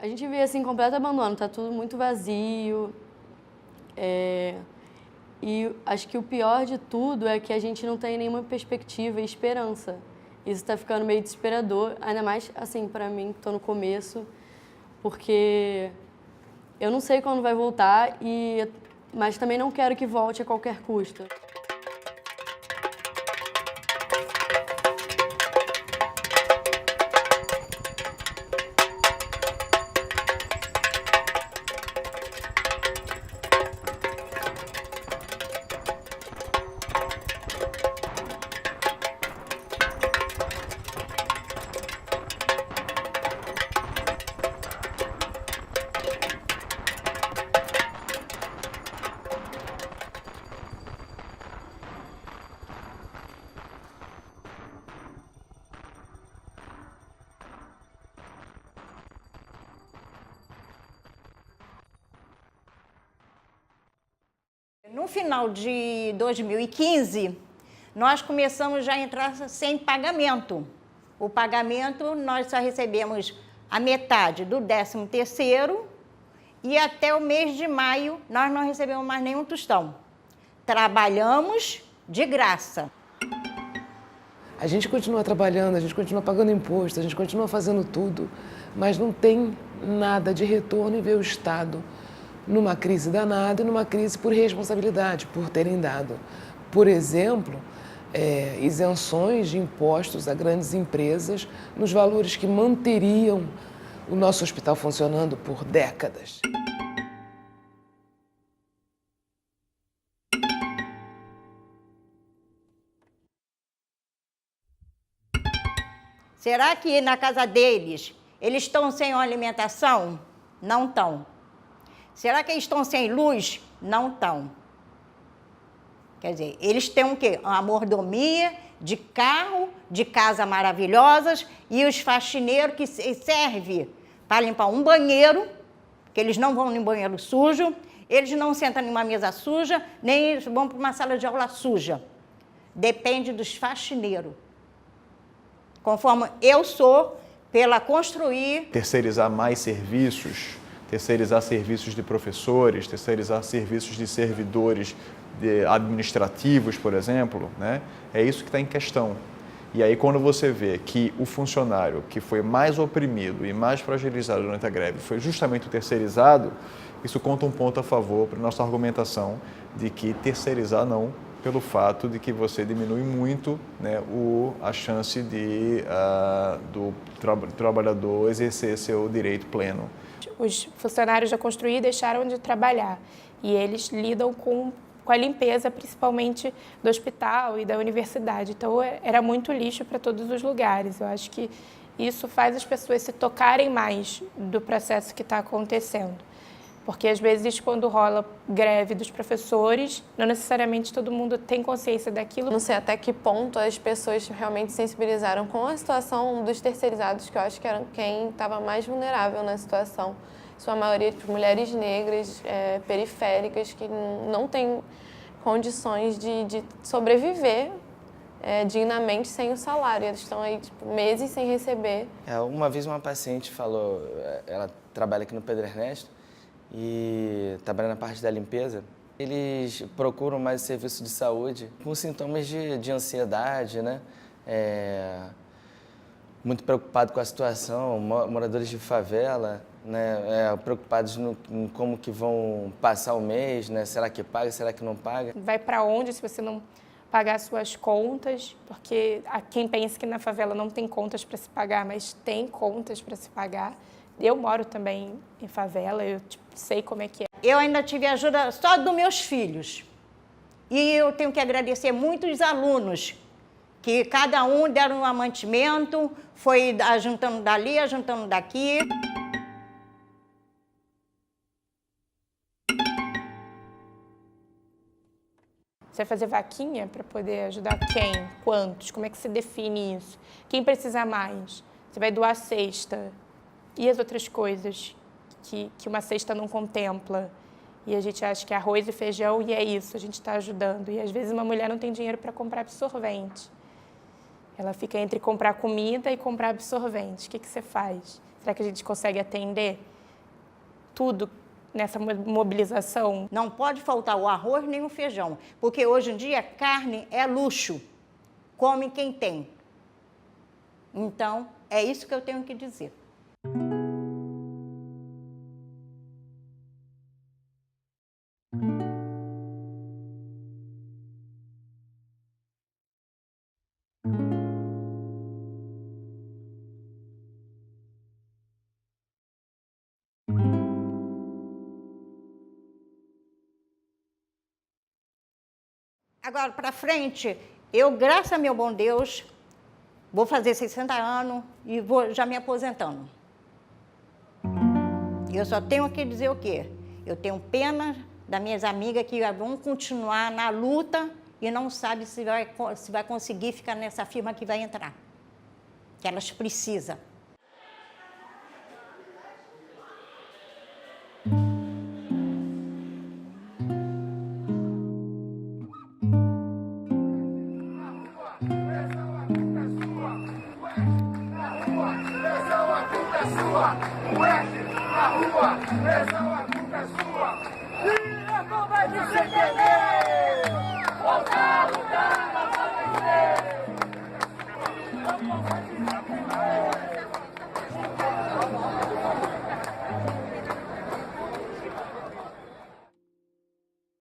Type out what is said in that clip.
A gente vê assim completo abandono, tá tudo muito vazio. E acho que o pior de tudo é que a gente não tem nenhuma perspectiva e esperança. Isso está ficando meio desesperador, ainda mais assim para mim, que estou no começo, porque eu não sei quando vai voltar, mas também não quero que volte a qualquer custo. No final de 2015, nós começamos já a entrar sem pagamento. O pagamento, nós só recebemos a metade do 13º e até o mês de maio nós não recebemos mais nenhum tostão. Trabalhamos de graça. A gente continua trabalhando, a gente continua pagando imposto, a gente continua fazendo tudo, mas não tem nada de retorno e vê o Estado numa crise danada e numa crise por responsabilidade, por terem dado, por exemplo, isenções de impostos a grandes empresas nos valores que manteriam o nosso hospital funcionando por décadas. Será que na casa deles, eles estão sem alimentação? Não estão. Será que eles estão sem luz? Não estão. Quer dizer, eles têm o quê? Uma mordomia de carro, de casa maravilhosas e os faxineiros que servem para limpar um banheiro, que eles não vão em banheiro sujo, eles não sentam em uma mesa suja, nem eles vão para uma sala de aula suja. Depende dos faxineiros. Conforme eu sou, pela construir... Terceirizar mais serviços, terceirizar serviços de professores, terceirizar serviços de servidores administrativos, por exemplo, né? É isso que está em questão. E aí, quando você vê que o funcionário que foi mais oprimido e mais fragilizado durante a greve foi justamente o terceirizado, isso conta um ponto a favor para a nossa argumentação de que terceirizar não, pelo fato de que você diminui muito, né, a chance do trabalhador exercer seu direito pleno. Os funcionários da Construir deixaram de trabalhar e eles lidam com a limpeza, principalmente do hospital e da universidade. Então, era muito lixo para todos os lugares. Eu acho que isso faz as pessoas se tocarem mais do processo que está acontecendo. Porque, às vezes, quando rola greve dos professores, não necessariamente todo mundo tem consciência daquilo. Não sei até que ponto as pessoas realmente se sensibilizaram com a situação dos terceirizados, que eu acho que eram quem estava mais vulnerável na situação. Sua maioria de mulheres negras, periféricas, que não têm condições de sobreviver dignamente sem o salário. Eles estão aí meses sem receber. Uma vez uma paciente falou, ela trabalha aqui no Pedro Ernesto, e trabalha na parte da limpeza, eles procuram mais serviço de saúde com sintomas de ansiedade, né? Muito preocupado com a situação, moradores de favela, né? Preocupados em como que vão passar o mês, né? Será que paga, será que não paga? Vai para onde se você não pagar suas contas? Porque há quem pensa que na favela não tem contas para se pagar, mas tem contas para se pagar. Eu moro também em favela, eu sei como é que é. Eu ainda tive ajuda só dos meus filhos. E eu tenho que agradecer muito os alunos, que cada um deram um mantimento, foi ajuntando dali, ajuntando daqui. Você vai fazer vaquinha para poder ajudar quem? Quantos? Como é que você define isso? Quem precisa mais? Você vai doar cesta. E as outras coisas que uma cesta não contempla? E a gente acha que é arroz e feijão e é isso, a gente está ajudando. E às vezes uma mulher não tem dinheiro para comprar absorvente. Ela fica entre comprar comida e comprar absorvente. O que você faz? Será que a gente consegue atender? tudo nessa mobilização? Não pode faltar o arroz nem o feijão, porque hoje em dia carne é luxo, come quem tem. Então, é isso que eu tenho que dizer. Agora, para frente, eu, graças a meu bom Deus, vou fazer 60 anos e vou já me aposentando. Eu só tenho que dizer o quê? Eu tenho pena das minhas amigas que vão continuar na luta e não sabem se vai conseguir ficar nessa firma que vai entrar. Que elas precisam. Na rua, pressão, a culpa é sua. E a vai de se entender. Voltar a lutar, pra vencer.